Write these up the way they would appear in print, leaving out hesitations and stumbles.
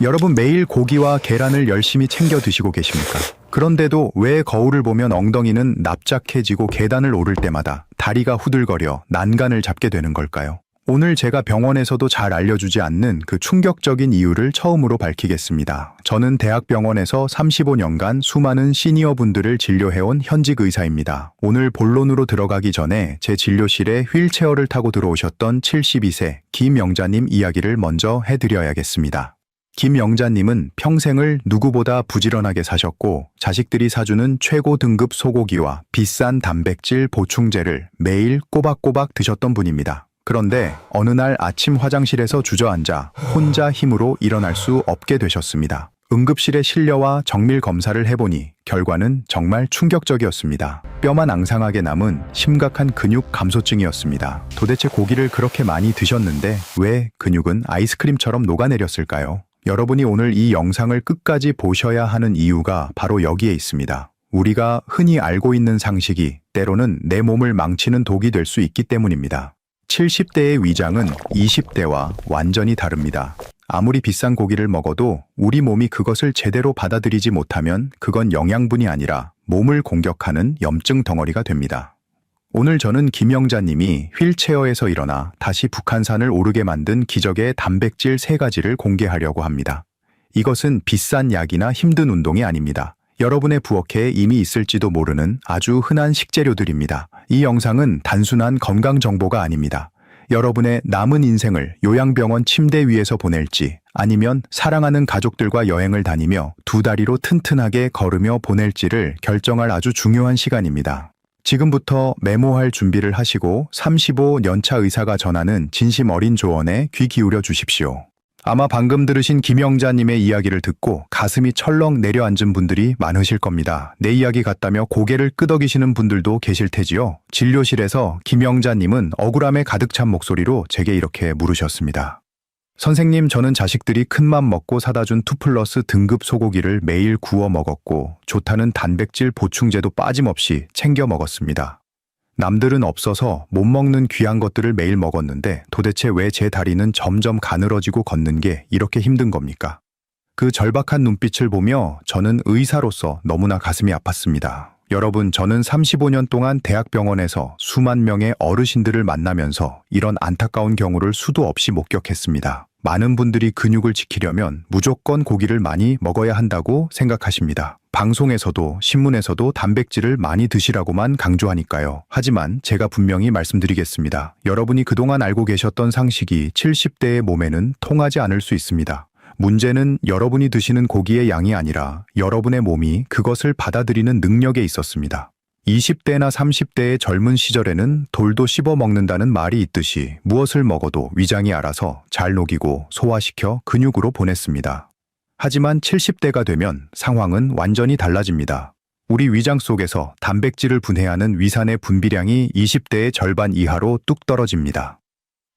여러분 매일 고기와 계란을 열심히 챙겨 드시고 계십니까? 그런데도 왜 거울을 보면 엉덩이는 납작해지고 계단을 오를 때마다 다리가 후들거려 난간을 잡게 되는 걸까요? 오늘 제가 병원에서도 잘 알려주지 않는 그 충격적인 이유를 처음으로 밝히겠습니다. 저는 대학병원에서 35년간 수많은 시니어분들을 진료해온 현직 의사입니다. 오늘 본론으로 들어가기 전에 제 진료실에 휠체어를 타고 들어오셨던 72세 김영자님 이야기를 먼저 해드려야겠습니다. 김영자님은 평생을 누구보다 부지런하게 사셨고 자식들이 사주는 최고 등급 소고기와 비싼 단백질 보충제를 매일 꼬박꼬박 드셨던 분입니다. 그런데 어느 날 아침 화장실에서 주저앉아 혼자 힘으로 일어날 수 없게 되셨습니다. 응급실에 실려와 정밀 검사를 해보니 결과는 정말 충격적이었습니다. 뼈만 앙상하게 남은 심각한 근육 감소증이었습니다. 도대체 고기를 그렇게 많이 드셨는데 왜 근육은 아이스크림처럼 녹아내렸을까요? 여러분이 오늘 이 영상을 끝까지 보셔야 하는 이유가 바로 여기에 있습니다. 우리가 흔히 알고 있는 상식이 때로는 내 몸을 망치는 독이 될 수 있기 때문입니다. 70대의 위장은 20대와 완전히 다릅니다. 아무리 비싼 고기를 먹어도 우리 몸이 그것을 제대로 받아들이지 못하면 그건 영양분이 아니라 몸을 공격하는 염증 덩어리가 됩니다. 오늘 저는 김영자님이 휠체어에서 일어나 다시 북한산을 오르게 만든 기적의 단백질 3가지를 공개하려고 합니다. 이것은 비싼 약이나 힘든 운동이 아닙니다. 여러분의 부엌에 이미 있을지도 모르는 아주 흔한 식재료들입니다. 이 영상은 단순한 건강 정보가 아닙니다. 여러분의 남은 인생을 요양병원 침대 위에서 보낼지 아니면 사랑하는 가족들과 여행을 다니며 2다리로 튼튼하게 걸으며 보낼지를 결정할 아주 중요한 시간입니다. 지금부터 메모할 준비를 하시고 35년차 의사가 전하는 진심 어린 조언에 귀 기울여 주십시오. 아마 방금 들으신 김영자님의 이야기를 듣고 가슴이 철렁 내려앉은 분들이 많으실 겁니다. 내 이야기 같다며 고개를 끄덕이시는 분들도 계실 테지요. 진료실에서 김영자님은 억울함에 가득 찬 목소리로 제게 이렇게 물으셨습니다. 선생님, 저는 자식들이 큰맘 먹고 사다 준 2+ 등급 소고기를 매일 구워 먹었고 좋다는 단백질 보충제도 빠짐없이 챙겨 먹었습니다. 남들은 없어서 못 먹는 귀한 것들을 매일 먹었는데 도대체 왜 제 다리는 점점 가늘어지고 걷는 게 이렇게 힘든 겁니까? 그 절박한 눈빛을 보며 저는 의사로서 너무나 가슴이 아팠습니다. 여러분, 저는 35년 동안 대학병원에서 수만 명의 어르신들을 만나면서 이런 안타까운 경우를 수도 없이 목격했습니다. 많은 분들이 근육을 지키려면 무조건 고기를 많이 먹어야 한다고 생각하십니다. 방송에서도 신문에서도 단백질을 많이 드시라고만 강조하니까요. 하지만 제가 분명히 말씀드리겠습니다. 여러분이 그동안 알고 계셨던 상식이 70대의 몸에는 통하지 않을 수 있습니다. 문제는 여러분이 드시는 고기의 양이 아니라 여러분의 몸이 그것을 받아들이는 능력에 있었습니다. 20대나 30대의 젊은 시절에는 돌도 씹어 먹는다는 말이 있듯이 무엇을 먹어도 위장이 알아서 잘 녹이고 소화시켜 근육으로 보냈습니다. 하지만 70대가 되면 상황은 완전히 달라집니다. 우리 위장 속에서 단백질을 분해하는 위산의 분비량이 20대의 절반 이하로 뚝 떨어집니다.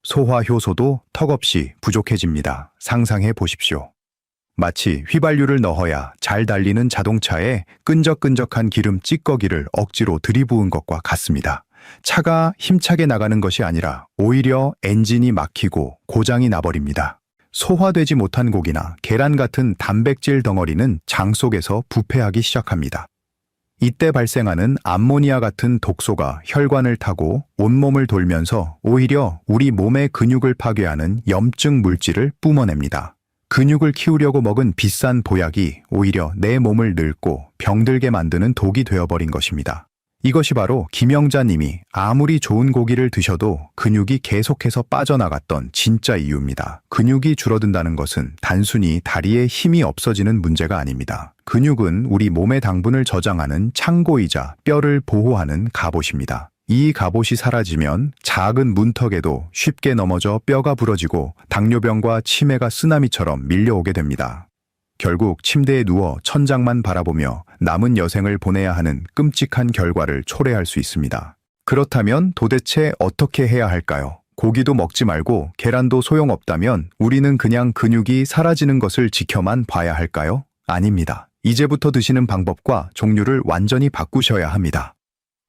소화 효소도 턱없이 부족해집니다. 상상해 보십시오. 마치 휘발유를 넣어야 잘 달리는 자동차에 끈적끈적한 기름 찌꺼기를 억지로 들이부은 것과 같습니다. 차가 힘차게 나가는 것이 아니라 오히려 엔진이 막히고 고장이 나버립니다. 소화되지 못한 고기나 계란 같은 단백질 덩어리는 장 속에서 부패하기 시작합니다. 이때 발생하는 암모니아 같은 독소가 혈관을 타고 온몸을 돌면서 오히려 우리 몸의 근육을 파괴하는 염증 물질을 뿜어냅니다. 근육을 키우려고 먹은 비싼 보약이 오히려 내 몸을 늙고 병들게 만드는 독이 되어버린 것입니다. 이것이 바로 김영자님이 아무리 좋은 고기를 드셔도 근육이 계속해서 빠져나갔던 진짜 이유입니다. 근육이 줄어든다는 것은 단순히 다리에 힘이 없어지는 문제가 아닙니다. 근육은 우리 몸의 당분을 저장하는 창고이자 뼈를 보호하는 갑옷입니다. 이 갑옷이 사라지면 작은 문턱에도 쉽게 넘어져 뼈가 부러지고 당뇨병과 치매가 쓰나미처럼 밀려오게 됩니다. 결국 침대에 누워 천장만 바라보며 남은 여생을 보내야 하는 끔찍한 결과를 초래할 수 있습니다. 그렇다면 도대체 어떻게 해야 할까요? 고기도 먹지 말고 계란도 소용없다면 우리는 그냥 근육이 사라지는 것을 지켜만 봐야 할까요? 아닙니다. 이제부터 드시는 방법과 종류를 완전히 바꾸셔야 합니다.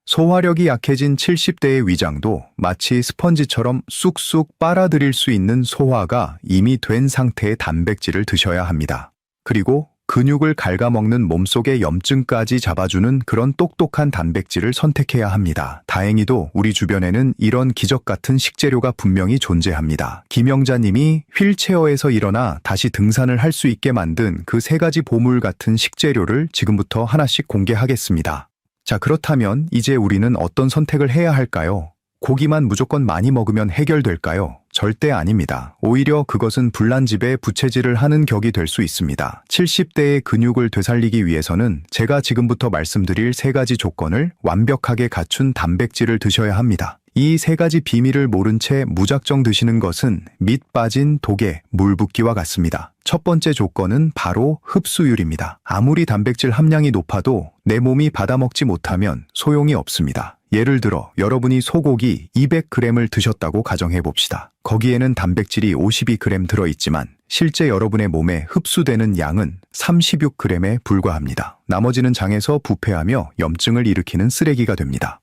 소화력이 약해진 70대의 위장도 마치 스펀지처럼 쑥쑥 빨아들일 수 있는 소화가 이미 된 상태의 단백질을 드셔야 합니다. 그리고 근육을 갉아먹는 몸속의 염증까지 잡아주는 그런 똑똑한 단백질을 선택해야 합니다. 다행히도 우리 주변에는 이런 기적 같은 식재료가 분명히 존재합니다. 김영자님이 휠체어에서 일어나 다시 등산을 할 수 있게 만든 그 3가지 보물 같은 식재료를 지금부터 하나씩 공개하겠습니다. 자, 그렇다면 이제 우리는 어떤 선택을 해야 할까요? 고기만 무조건 많이 먹으면 해결될까요? 절대 아닙니다. 오히려 그것은 불난집에 부채질을 하는 격이 될 수 있습니다. 70대의 근육을 되살리기 위해서는 제가 지금부터 말씀드릴 3가지 조건을 완벽하게 갖춘 단백질을 드셔야 합니다. 이 3가지 비밀을 모른 채 무작정 드시는 것은 밑 빠진 독에 물 붓기와 같습니다. 첫 번째 조건은 바로 흡수율입니다. 아무리 단백질 함량이 높아도 내 몸이 받아먹지 못하면 소용이 없습니다. 예를 들어 여러분이 소고기 200g을 드셨다고 가정해 봅시다. 거기에는 단백질이 52g 들어있지만 실제 여러분의 몸에 흡수되는 양은 36g에 불과합니다. 나머지는 장에서 부패하며 염증을 일으키는 쓰레기가 됩니다.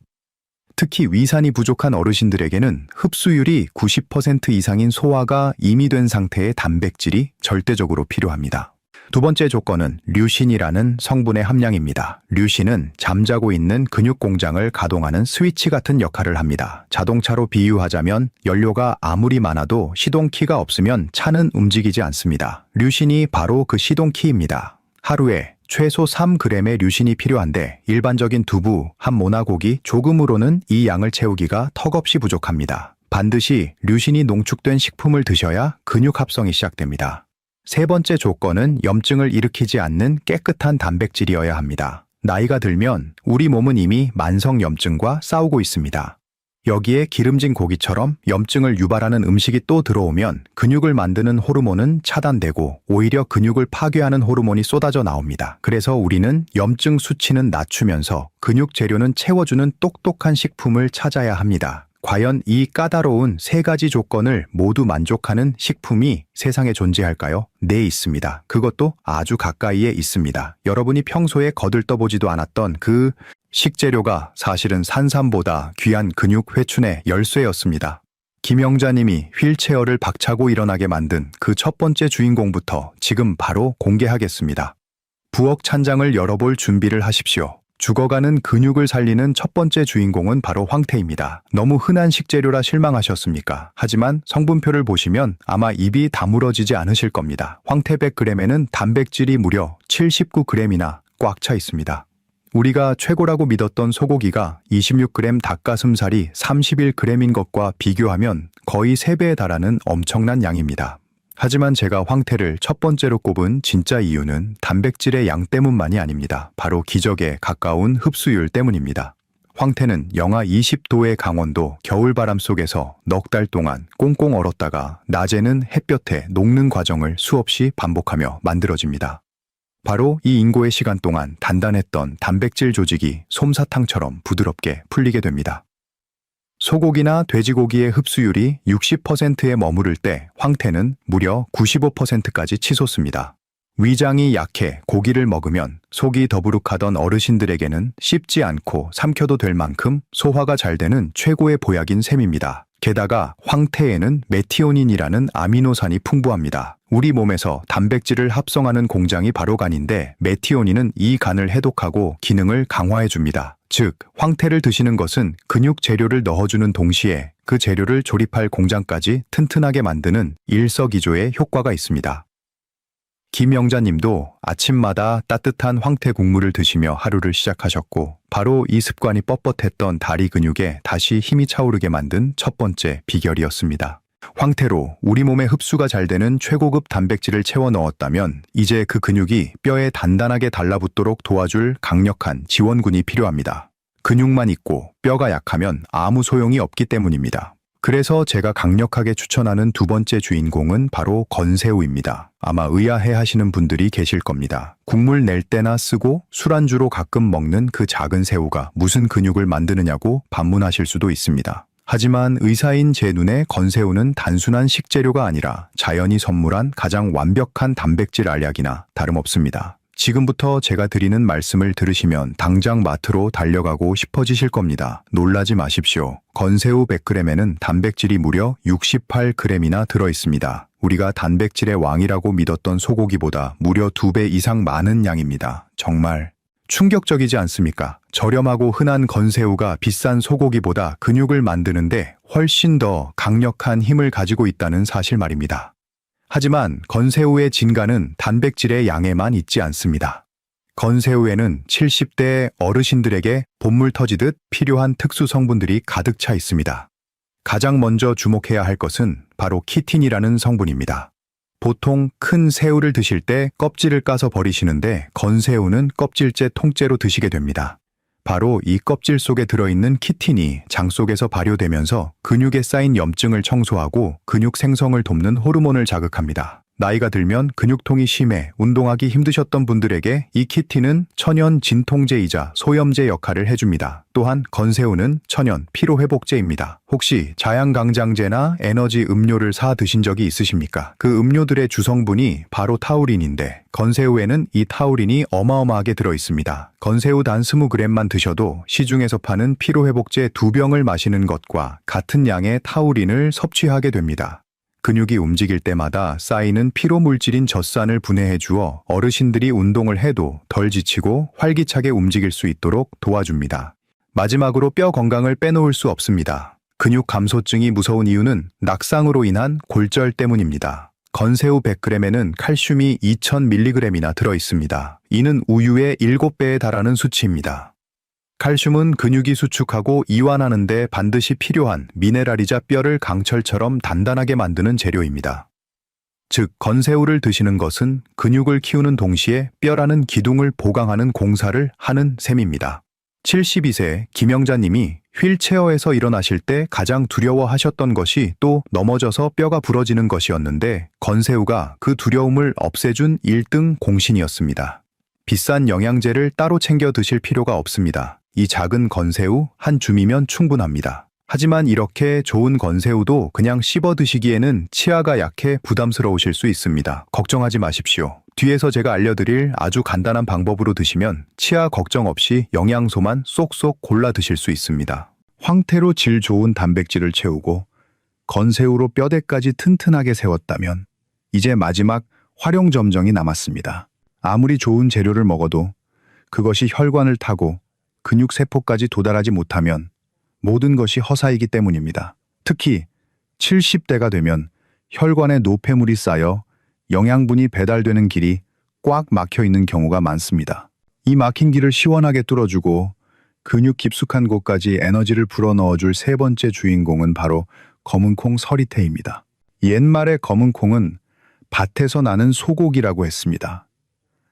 특히 위산이 부족한 어르신들에게는 흡수율이 90% 이상인 소화가 이미 된 상태의 단백질이 절대적으로 필요합니다. 두 번째 조건은 류신이라는 성분의 함량입니다. 류신은 잠자고 있는 근육 공장을 가동하는 스위치 같은 역할을 합니다. 자동차로 비유하자면 연료가 아무리 많아도 시동키가 없으면 차는 움직이지 않습니다. 류신이 바로 그 시동키입니다. 하루에 최소 3g의 류신이 필요한데 일반적인 두부, 한 모나 고기 조금으로는 이 양을 채우기가 턱없이 부족합니다. 반드시 류신이 농축된 식품을 드셔야 근육 합성이 시작됩니다. 세 번째 조건은 염증을 일으키지 않는 깨끗한 단백질이어야 합니다. 나이가 들면 우리 몸은 이미 만성 염증과 싸우고 있습니다. 여기에 기름진 고기처럼 염증을 유발하는 음식이 또 들어오면 근육을 만드는 호르몬은 차단되고 오히려 근육을 파괴하는 호르몬이 쏟아져 나옵니다. 그래서 우리는 염증 수치는 낮추면서 근육 재료는 채워주는 똑똑한 식품을 찾아야 합니다. 과연 이 까다로운 3가지 조건을 모두 만족하는 식품이 세상에 존재할까요? 네, 있습니다. 그것도 아주 가까이에 있습니다. 여러분이 평소에 거들떠보지도 않았던 그 식재료가 사실은 산삼보다 귀한 근육 회춘의 열쇠였습니다. 김영자님이 휠체어를 박차고 일어나게 만든 그 첫 번째 주인공부터 지금 바로 공개하겠습니다. 부엌 찬장을 열어볼 준비를 하십시오. 죽어가는 근육을 살리는 첫 번째 주인공은 바로 황태입니다. 너무 흔한 식재료라 실망하셨습니까? 하지만 성분표를 보시면 아마 입이 다물어지지 않으실 겁니다. 황태 100g에는 단백질이 무려 79g이나 꽉 차 있습니다. 우리가 최고라고 믿었던 소고기가 26g, 닭가슴살이 31g인 것과 비교하면 거의 3배에 달하는 엄청난 양입니다. 하지만 제가 황태를 첫 번째로 꼽은 진짜 이유는 단백질의 양 때문만이 아닙니다. 바로 기적에 가까운 흡수율 때문입니다. 황태는 영하 20도의 강원도 겨울바람 속에서 넉 달 동안 꽁꽁 얼었다가 낮에는 햇볕에 녹는 과정을 수없이 반복하며 만들어집니다. 바로 이 인고의 시간 동안 단단했던 단백질 조직이 솜사탕처럼 부드럽게 풀리게 됩니다. 소고기나 돼지고기의 흡수율이 60%에 머무를 때 황태는 무려 95%까지 치솟습니다. 위장이 약해 고기를 먹으면 속이 더부룩하던 어르신들에게는 씹지 않고 삼켜도 될 만큼 소화가 잘 되는 최고의 보약인 셈입니다. 게다가 황태에는 메티오닌이라는 아미노산이 풍부합니다. 우리 몸에서 단백질을 합성하는 공장이 바로 간인데 메티오닌은 이 간을 해독하고 기능을 강화해줍니다. 즉, 황태를 드시는 것은 근육 재료를 넣어주는 동시에 그 재료를 조립할 공장까지 튼튼하게 만드는 일석이조의 효과가 있습니다. 김영자님도 아침마다 따뜻한 황태 국물을 드시며 하루를 시작하셨고 바로 이 습관이 뻣뻣했던 다리 근육에 다시 힘이 차오르게 만든 첫 번째 비결이었습니다. 황태로 우리 몸에 흡수가 잘 되는 최고급 단백질을 채워 넣었다면 이제 그 근육이 뼈에 단단하게 달라붙도록 도와줄 강력한 지원군이 필요합니다. 근육만 있고 뼈가 약하면 아무 소용이 없기 때문입니다. 그래서 제가 강력하게 추천하는 두 번째 주인공은 바로 건새우입니다. 아마 의아해 하시는 분들이 계실 겁니다. 국물 낼 때나 쓰고 술안주로 가끔 먹는 그 작은 새우가 무슨 근육을 만드느냐고 반문하실 수도 있습니다. 하지만 의사인 제 눈에 건새우는 단순한 식재료가 아니라 자연이 선물한 가장 완벽한 단백질 알약이나 다름없습니다. 지금부터 제가 드리는 말씀을 들으시면 당장 마트로 달려가고 싶어지실 겁니다. 놀라지 마십시오. 건새우 100g에는 단백질이 무려 68g이나 들어있습니다. 우리가 단백질의 왕이라고 믿었던 소고기보다 무려 2배 이상 많은 양입니다. 정말 충격적이지 않습니까? 저렴하고 흔한 건새우가 비싼 소고기보다 근육을 만드는데 훨씬 더 강력한 힘을 가지고 있다는 사실 말입니다. 하지만 건새우의 진가는 단백질의 양에만 있지 않습니다. 건새우에는 70대 어르신들에게 본물 터지듯 필요한 특수 성분들이 가득 차 있습니다. 가장 먼저 주목해야 할 것은 바로 키틴이라는 성분입니다. 보통 큰 새우를 드실 때 껍질을 까서 버리시는데 건새우는 껍질째 통째로 드시게 됩니다. 바로 이 껍질 속에 들어있는 키틴이 장 속에서 발효되면서 근육에 쌓인 염증을 청소하고 근육 생성을 돕는 호르몬을 자극합니다. 나이가 들면 근육통이 심해 운동하기 힘드셨던 분들에게 이 키틴은 천연 진통제이자 소염제 역할을 해줍니다. 또한 건새우는 천연 피로회복제입니다. 혹시 자양강장제나 에너지 음료를 사 드신 적이 있으십니까? 그 음료들의 주성분이 바로 타우린인데 건새우에는 이 타우린이 어마어마하게 들어있습니다. 건새우 단 20g만 드셔도 시중에서 파는 피로회복제 2병을 마시는 것과 같은 양의 타우린을 섭취하게 됩니다. 근육이 움직일 때마다 쌓이는 피로물질인 젖산을 분해해 주어 어르신들이 운동을 해도 덜 지치고 활기차게 움직일 수 있도록 도와줍니다. 마지막으로 뼈 건강을 빼놓을 수 없습니다. 근육 감소증이 무서운 이유는 낙상으로 인한 골절 때문입니다. 건새우 100g에는 칼슘이 2000mg이나 들어있습니다. 이는 우유의 7배에 달하는 수치입니다. 칼슘은 근육이 수축하고 이완하는 데 반드시 필요한 미네랄이자 뼈를 강철처럼 단단하게 만드는 재료입니다. 즉, 건새우를 드시는 것은 근육을 키우는 동시에 뼈라는 기둥을 보강하는 공사를 하는 셈입니다. 72세 김영자님이 휠체어에서 일어나실 때 가장 두려워하셨던 것이 또 넘어져서 뼈가 부러지는 것이었는데 건새우가 그 두려움을 없애준 1등 공신이었습니다. 비싼 영양제를 따로 챙겨 드실 필요가 없습니다. 이 작은 건새우 한 줌이면 충분합니다. 하지만 이렇게 좋은 건새우도 그냥 씹어 드시기에는 치아가 약해 부담스러우실 수 있습니다. 걱정하지 마십시오. 뒤에서 제가 알려드릴 아주 간단한 방법으로 드시면 치아 걱정 없이 영양소만 쏙쏙 골라 드실 수 있습니다. 황태로 질 좋은 단백질을 채우고 건새우로 뼈대까지 튼튼하게 세웠다면 이제 마지막 활용점정이 남았습니다. 아무리 좋은 재료를 먹어도 그것이 혈관을 타고 근육세포까지 도달하지 못하면 모든 것이 허사이기 때문입니다. 특히 70대가 되면 혈관에 노폐물이 쌓여 영양분이 배달되는 길이 꽉 막혀 있는 경우가 많습니다. 이 막힌 길을 시원하게 뚫어주고 근육 깊숙한 곳까지 에너지를 불어넣어줄 세 번째 주인공은 바로 검은콩 서리태입니다. 옛말에 검은콩은 밭에서 나는 소고기라고 했습니다.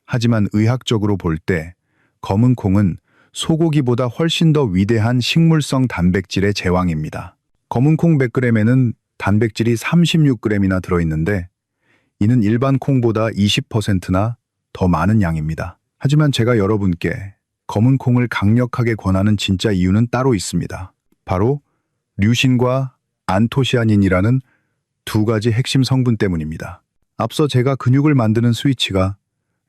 하지만 의학적으로 볼 때 검은콩은 소고기보다 훨씬 더 위대한 식물성 단백질의 제왕입니다. 검은콩 100g에는 단백질이 36g이나 들어있는데 이는 일반 콩보다 20%나 더 많은 양입니다. 하지만 제가 여러분께 검은콩을 강력하게 권하는 진짜 이유는 따로 있습니다. 바로 류신과 안토시아닌이라는 두 가지 핵심 성분 때문입니다. 앞서 제가 근육을 만드는 스위치가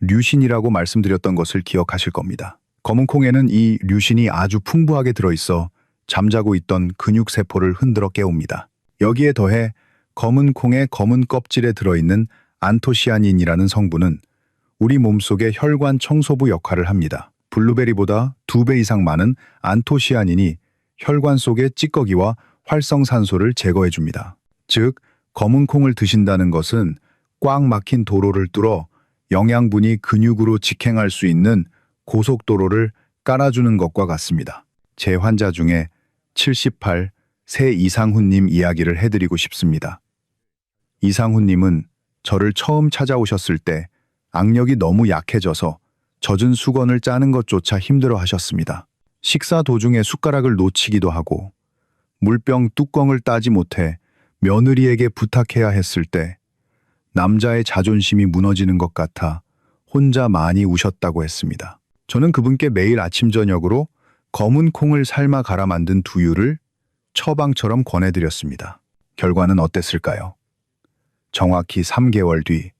류신이라고 말씀드렸던 것을 기억하실 겁니다. 검은콩에는 이 류신이 아주 풍부하게 들어있어 잠자고 있던 근육세포를 흔들어 깨웁니다. 여기에 더해 검은콩의 검은 껍질에 들어있는 안토시아닌이라는 성분은 우리 몸속의 혈관 청소부 역할을 합니다. 블루베리보다 2배 이상 많은 안토시아닌이 혈관 속의 찌꺼기와 활성산소를 제거해줍니다. 즉, 검은콩을 드신다는 것은 꽉 막힌 도로를 뚫어 영양분이 근육으로 직행할 수 있는 고속도로를 깔아주는 것과 같습니다. 제 환자 중에 78세 이상훈님 이야기를 해드리고 싶습니다. 이상훈님은 저를 처음 찾아오셨을 때 악력이 너무 약해져서 젖은 수건을 짜는 것조차 힘들어 하셨습니다. 식사 도중에 숟가락을 놓치기도 하고 물병 뚜껑을 따지 못해 며느리에게 부탁해야 했을 때 남자의 자존심이 무너지는 것 같아 혼자 많이 우셨다고 했습니다. 저는 그분께 매일 아침 저녁으로 검은 콩을 삶아 갈아 만든 두유를 처방처럼 권해드렸습니다. 결과는 어땠을까요? 정확히 3개월 뒤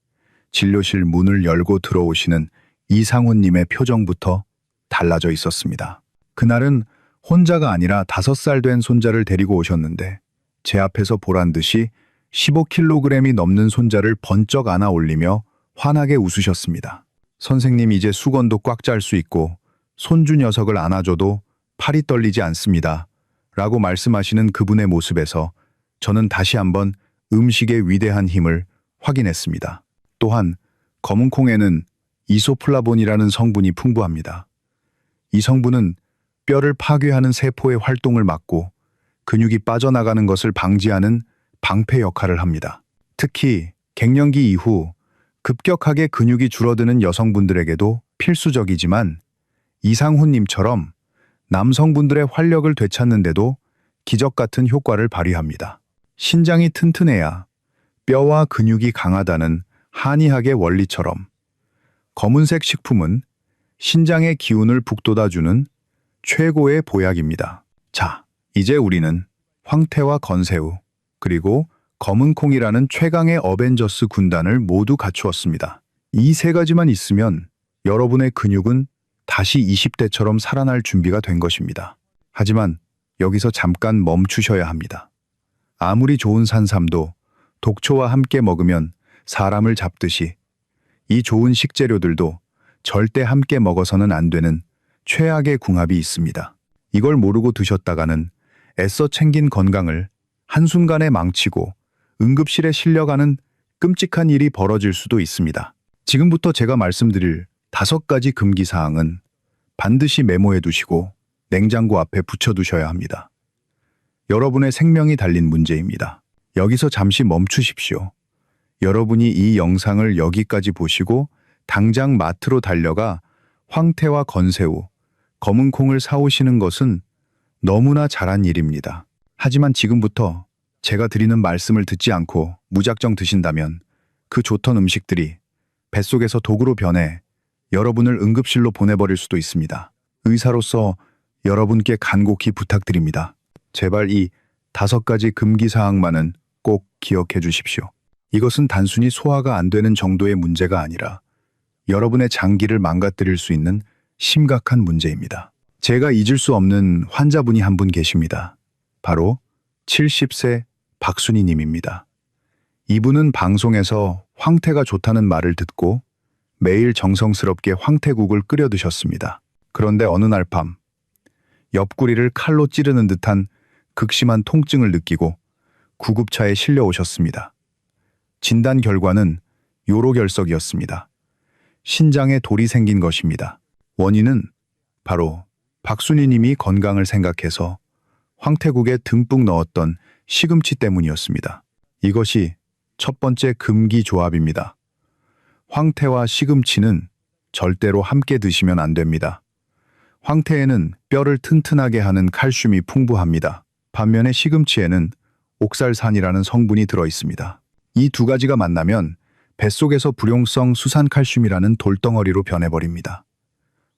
진료실 문을 열고 들어오시는 이상훈님의 표정부터 달라져 있었습니다. 그날은 혼자가 아니라 5살 된 손자를 데리고 오셨는데 제 앞에서 보란 듯이 15kg이 넘는 손자를 번쩍 안아 올리며 환하게 웃으셨습니다. 선생님, 이제 수건도 꽉 짤 수 있고 손주 녀석을 안아줘도 팔이 떨리지 않습니다. 라고 말씀하시는 그분의 모습에서 저는 다시 한번 음식의 위대한 힘을 확인했습니다. 또한 검은 콩에는 이소플라본이라는 성분이 풍부합니다. 이 성분은 뼈를 파괴하는 세포의 활동을 막고 근육이 빠져나가는 것을 방지하는 방패 역할을 합니다. 특히 갱년기 이후 급격하게 근육이 줄어드는 여성분들에게도 필수적이지만 이상훈님처럼 남성분들의 활력을 되찾는데도 기적 같은 효과를 발휘합니다. 신장이 튼튼해야 뼈와 근육이 강하다는 한의학의 원리처럼 검은색 식품은 신장의 기운을 북돋아주는 최고의 보약입니다. 자, 이제 우리는 황태와 건새우, 그리고 검은 콩이라는 최강의 어벤져스 군단을 모두 갖추었습니다. 이 3가지만 있으면 여러분의 근육은 다시 20대처럼 살아날 준비가 된 것입니다. 하지만 여기서 잠깐 멈추셔야 합니다. 아무리 좋은 산삼도 독초와 함께 먹으면 사람을 잡듯이 이 좋은 식재료들도 절대 함께 먹어서는 안 되는 최악의 궁합이 있습니다. 이걸 모르고 드셨다가는 애써 챙긴 건강을 한순간에 망치고 응급실에 실려가는 끔찍한 일이 벌어질 수도 있습니다. 지금부터 제가 말씀드릴 5가지 금기사항은 반드시 메모해 두시고 냉장고 앞에 붙여두셔야 합니다. 여러분의 생명이 달린 문제입니다. 여기서 잠시 멈추십시오. 여러분이 이 영상을 여기까지 보시고 당장 마트로 달려가 황태와 건새우, 검은 콩을 사오시는 것은 너무나 잘한 일입니다. 하지만 지금부터 제가 드리는 말씀을 듣지 않고 무작정 드신다면 그 좋던 음식들이 뱃속에서 독으로 변해 여러분을 응급실로 보내버릴 수도 있습니다. 의사로서 여러분께 간곡히 부탁드립니다. 제발 이 5가지 금기사항만은 꼭 기억해 주십시오. 이것은 단순히 소화가 안 되는 정도의 문제가 아니라 여러분의 장기를 망가뜨릴 수 있는 심각한 문제입니다. 제가 잊을 수 없는 환자분이 한 분 계십니다. 바로 70세 박순희 님입니다. 이분은 방송에서 황태가 좋다는 말을 듣고 매일 정성스럽게 황태국을 끓여 드셨습니다. 그런데 어느 날 밤 옆구리를 칼로 찌르는 듯한 극심한 통증을 느끼고 구급차에 실려 오셨습니다. 진단 결과는 요로결석이었습니다. 신장에 돌이 생긴 것입니다. 원인은 바로 박순희 님이 건강을 생각해서 황태국에 듬뿍 넣었던 시금치 때문이었습니다. 이것이 첫 번째 금기 조합입니다. 황태와 시금치는 절대로 함께 드시면 안 됩니다. 황태에는 뼈를 튼튼하게 하는 칼슘이 풍부합니다. 반면에 시금치에는 옥살산이라는 성분이 들어 있습니다. 이 2가지가 만나면 뱃속에서 불용성 수산칼슘이라는 돌덩어리로 변해버립니다.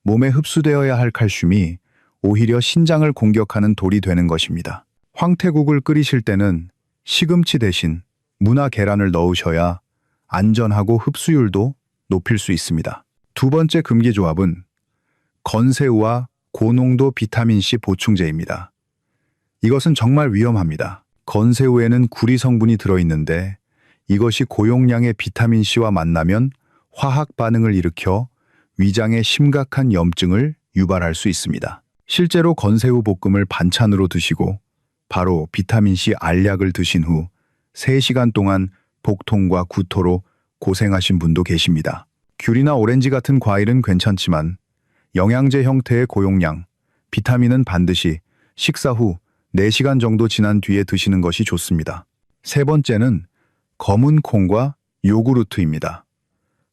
몸에 흡수되어야 할 칼슘이 오히려 신장을 공격하는 돌이 되는 것입니다. 황태국을 끓이실 때는 시금치 대신 무나 계란을 넣으셔야 안전하고 흡수율도 높일 수 있습니다. 2번째 금기조합은 건새우와 고농도 비타민C 보충제입니다. 이것은 정말 위험합니다. 건새우에는 구리 성분이 들어있는데 이것이 고용량의 비타민C와 만나면 화학 반응을 일으켜 위장에 심각한 염증을 유발할 수 있습니다. 실제로 건새우 볶음을 반찬으로 드시고 바로 비타민C 알약을 드신 후 3시간 동안 복통과 구토로 고생하신 분도 계십니다. 귤이나 오렌지 같은 과일은 괜찮지만 영양제 형태의 고용량, 비타민은 반드시 식사 후 4시간 정도 지난 뒤에 드시는 것이 좋습니다. 3번째는 검은 콩과 요구르트입니다.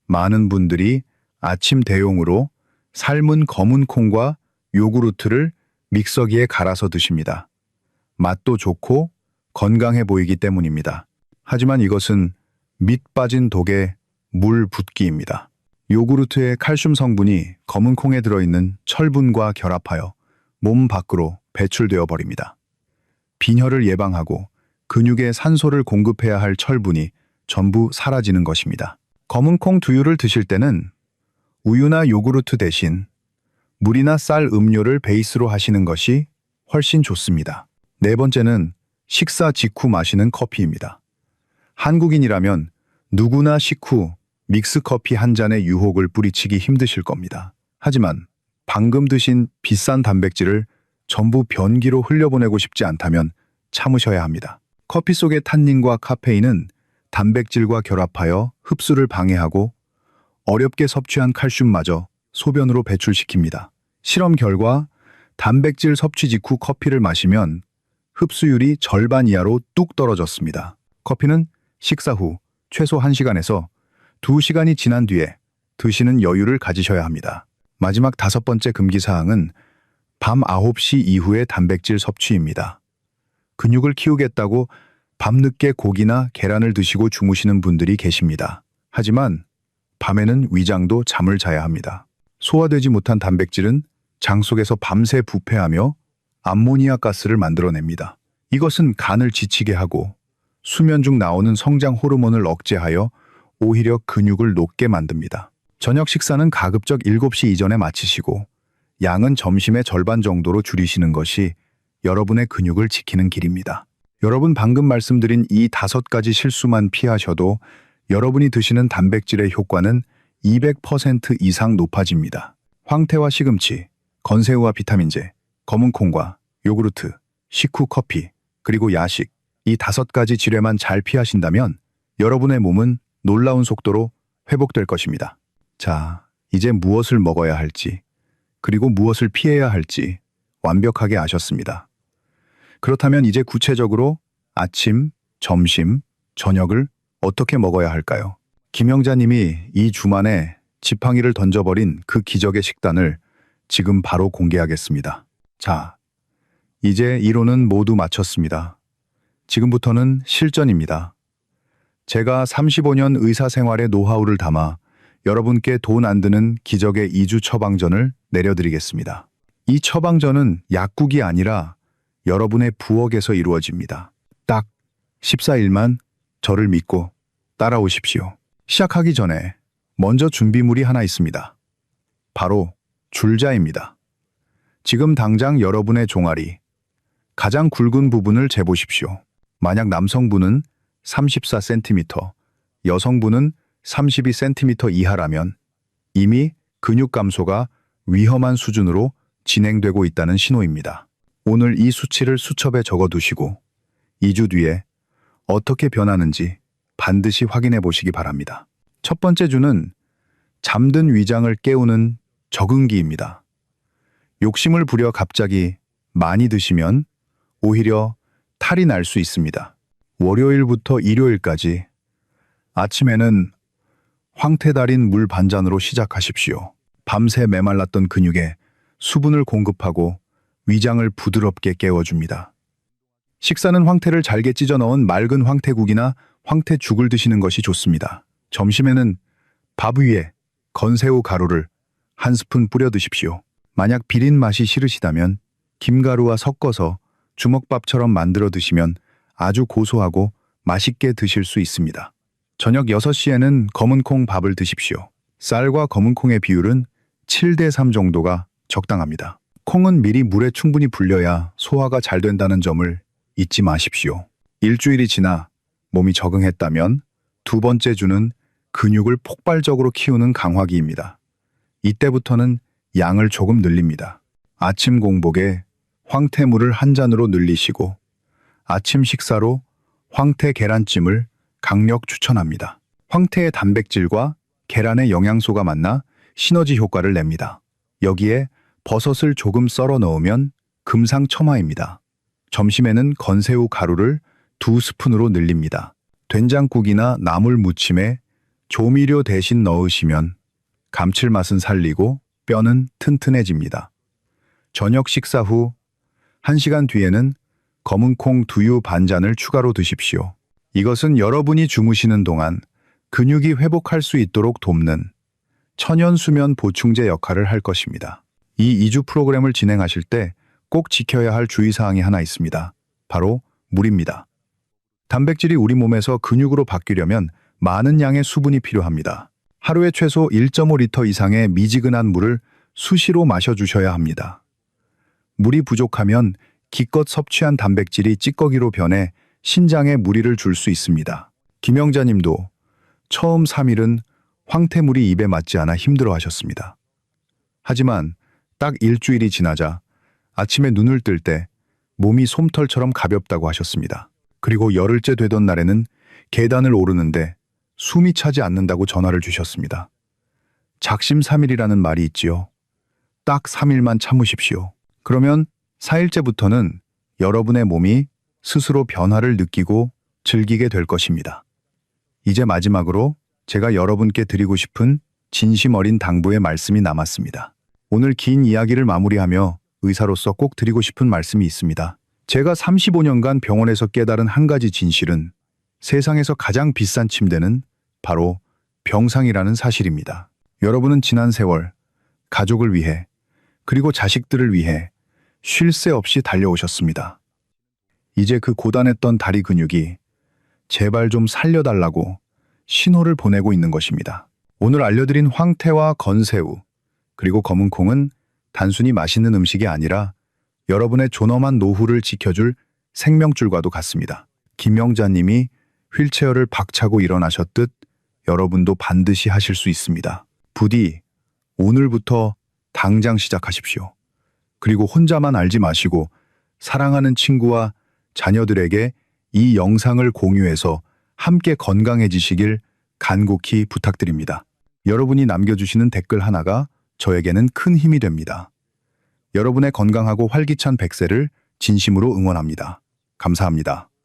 많은 분들이 아침 대용으로 삶은 검은 콩과 요구르트를 믹서기에 갈아서 드십니다. 맛도 좋고 건강해 보이기 때문입니다. 하지만 이것은 밑 빠진 독의 물 붓기입니다. 요구르트의 칼슘 성분이 검은 콩에 들어있는 철분과 결합하여 몸 밖으로 배출되어 버립니다. 빈혈을 예방하고 근육에 산소를 공급해야 할 철분이 전부 사라지는 것입니다. 검은 콩 두유를 드실 때는 우유나 요구르트 대신 물이나 쌀 음료를 베이스로 하시는 것이 훨씬 좋습니다. 네 번째는 식사 직후 마시는 커피입니다. 한국인이라면 누구나 식후 믹스커피 한 잔의 유혹을 뿌리치기 힘드실 겁니다. 하지만 방금 드신 비싼 단백질을 전부 변기로 흘려보내고 싶지 않다면 참으셔야 합니다. 커피 속의 탄닌과 카페인은 단백질과 결합하여 흡수를 방해하고 어렵게 섭취한 칼슘마저 소변으로 배출시킵니다. 실험 결과 단백질 섭취 직후 커피를 마시면 흡수율이 절반 이하로 뚝 떨어졌습니다. 커피는 식사 후 최소 1시간에서 2시간이 지난 뒤에 드시는 여유를 가지셔야 합니다. 마지막 5번째 금기사항은 밤 9시 이후의 단백질 섭취입니다. 근육을 키우겠다고 밤늦게 고기나 계란을 드시고 주무시는 분들이 계십니다. 하지만 밤에는 위장도 잠을 자야 합니다. 소화되지 못한 단백질은 장 속에서 밤새 부패하며 암모니아 가스를 만들어냅니다. 이것은 간을 지치게 하고 수면 중 나오는 성장 호르몬을 억제하여 오히려 근육을 녹게 만듭니다. 저녁 식사는 가급적 7시 이전에 마치시고 양은 점심의 절반 정도로 줄이시는 것이 여러분의 근육을 지키는 길입니다. 여러분 방금 말씀드린 이 5가지 실수만 피하셔도 여러분이 드시는 단백질의 효과는 200% 이상 높아집니다. 황태와 시금치, 건새우와 비타민제, 검은콩과 요구르트, 식후 커피, 그리고 야식, 이 5가지 지뢰만 잘 피하신다면 여러분의 몸은 놀라운 속도로 회복될 것입니다. 자, 이제 무엇을 먹어야 할지, 그리고 무엇을 피해야 할지 완벽하게 아셨습니다. 그렇다면 이제 구체적으로 아침, 점심, 저녁을 어떻게 먹어야 할까요? 김영자님이 이 주만에 지팡이를 던져버린 그 기적의 식단을 지금 바로 공개하겠습니다. 자, 이제 이론은 모두 마쳤습니다. 지금부터는 실전입니다. 제가 35년 의사 생활의 노하우를 담아 여러분께 돈 안 드는 기적의 2주 처방전을 내려드리겠습니다. 이 처방전은 약국이 아니라 여러분의 부엌에서 이루어집니다. 딱 14일만 저를 믿고 따라오십시오. 시작하기 전에 먼저 준비물이 하나 있습니다. 바로 줄자입니다. 지금 당장 여러분의 종아리, 가장 굵은 부분을 재보십시오. 만약 남성분은 34cm, 여성분은 32cm 이하라면 이미 근육 감소가 위험한 수준으로 진행되고 있다는 신호입니다. 오늘 이 수치를 수첩에 적어두시고 2주 뒤에 어떻게 변하는지 반드시 확인해 보시기 바랍니다. 첫 번째 주는 잠든 위장을 깨우는 적응기입니다. 욕심을 부려 갑자기 많이 드시면 오히려 탈이 날 수 있습니다. 월요일부터 일요일까지 아침에는 황태 달인 물 반잔으로 시작하십시오. 밤새 메말랐던 근육에 수분을 공급하고 위장을 부드럽게 깨워줍니다. 식사는 황태를 잘게 찢어 넣은 맑은 황태국이나 황태죽을 드시는 것이 좋습니다. 점심에는 밥 위에 건새우 가루를 한 스푼 뿌려 드십시오. 만약 비린 맛이 싫으시다면 김가루와 섞어서 주먹밥처럼 만들어 드시면 아주 고소하고 맛있게 드실 수 있습니다. 저녁 6시에는 검은콩 밥을 드십시오. 쌀과 검은콩의 비율은 7대3 정도가 적당합니다. 콩은 미리 물에 충분히 불려야 소화가 잘 된다는 점을 잊지 마십시오. 일주일이 지나 몸이 적응했다면 두 번째 주는 근육을 폭발적으로 키우는 강화기입니다. 이때부터는 양을 조금 늘립니다. 아침 공복에 황태물을 한 잔으로 늘리시고 아침 식사로 황태 계란찜을 강력 추천합니다. 황태의 단백질과 계란의 영양소가 만나 시너지 효과를 냅니다. 여기에 버섯을 조금 썰어 넣으면 금상첨화입니다. 점심에는 건새우 가루를 2스푼으로 늘립니다. 된장국이나 나물 무침에 조미료 대신 넣으시면 감칠맛은 살리고 뼈는 튼튼해집니다. 저녁 식사 후 1시간 뒤에는 검은콩 두유 반잔을 추가로 드십시오. 이것은 여러분이 주무시는 동안 근육이 회복할 수 있도록 돕는 천연 수면 보충제 역할을 할 것입니다. 이 2주 프로그램을 진행하실 때 꼭 지켜야 할 주의사항이 하나 있습니다. 바로 물입니다. 단백질이 우리 몸에서 근육으로 바뀌려면 많은 양의 수분이 필요합니다. 하루에 최소 1.5리터 이상의 미지근한 물을 수시로 마셔주셔야 합니다. 물이 부족하면 기껏 섭취한 단백질이 찌꺼기로 변해 신장에 무리를 줄 수 있습니다. 김영자님도 처음 3일은 황태물이 입에 맞지 않아 힘들어하셨습니다. 하지만 딱 일주일이 지나자 아침에 눈을 뜰 때 몸이 솜털처럼 가볍다고 하셨습니다. 그리고 열흘째 되던 날에는 계단을 오르는데 숨이 차지 않는다고 전화를 주셨습니다. 작심삼일이라는 말이 있지요. 딱 3일만 참으십시오. 그러면 4일째부터는 여러분의 몸이 스스로 변화를 느끼고 즐기게 될 것입니다. 이제 마지막으로 제가 여러분께 드리고 싶은 진심 어린 당부의 말씀이 남았습니다. 오늘 긴 이야기를 마무리하며 의사로서 꼭 드리고 싶은 말씀이 있습니다. 제가 35년간 병원에서 깨달은 한 가지 진실은 세상에서 가장 비싼 침대는 바로 병상이라는 사실입니다. 여러분은 지난 세월 가족을 위해 그리고 자식들을 위해 쉴 새 없이 달려오셨습니다. 이제 그 고단했던 다리 근육이 제발 좀 살려달라고 신호를 보내고 있는 것입니다. 오늘 알려드린 황태와 건새우 그리고 검은콩은 단순히 맛있는 음식이 아니라 여러분의 존엄한 노후를 지켜줄 생명줄과도 같습니다. 김영자님이 휠체어를 박차고 일어나셨듯 여러분도 반드시 하실 수 있습니다. 부디 오늘부터 당장 시작하십시오. 그리고 혼자만 알지 마시고 사랑하는 친구와 자녀들에게 이 영상을 공유해서 함께 건강해지시길 간곡히 부탁드립니다. 여러분이 남겨주시는 댓글 하나가 저에게는 큰 힘이 됩니다. 여러분의 건강하고 활기찬 100세를 진심으로 응원합니다. 감사합니다.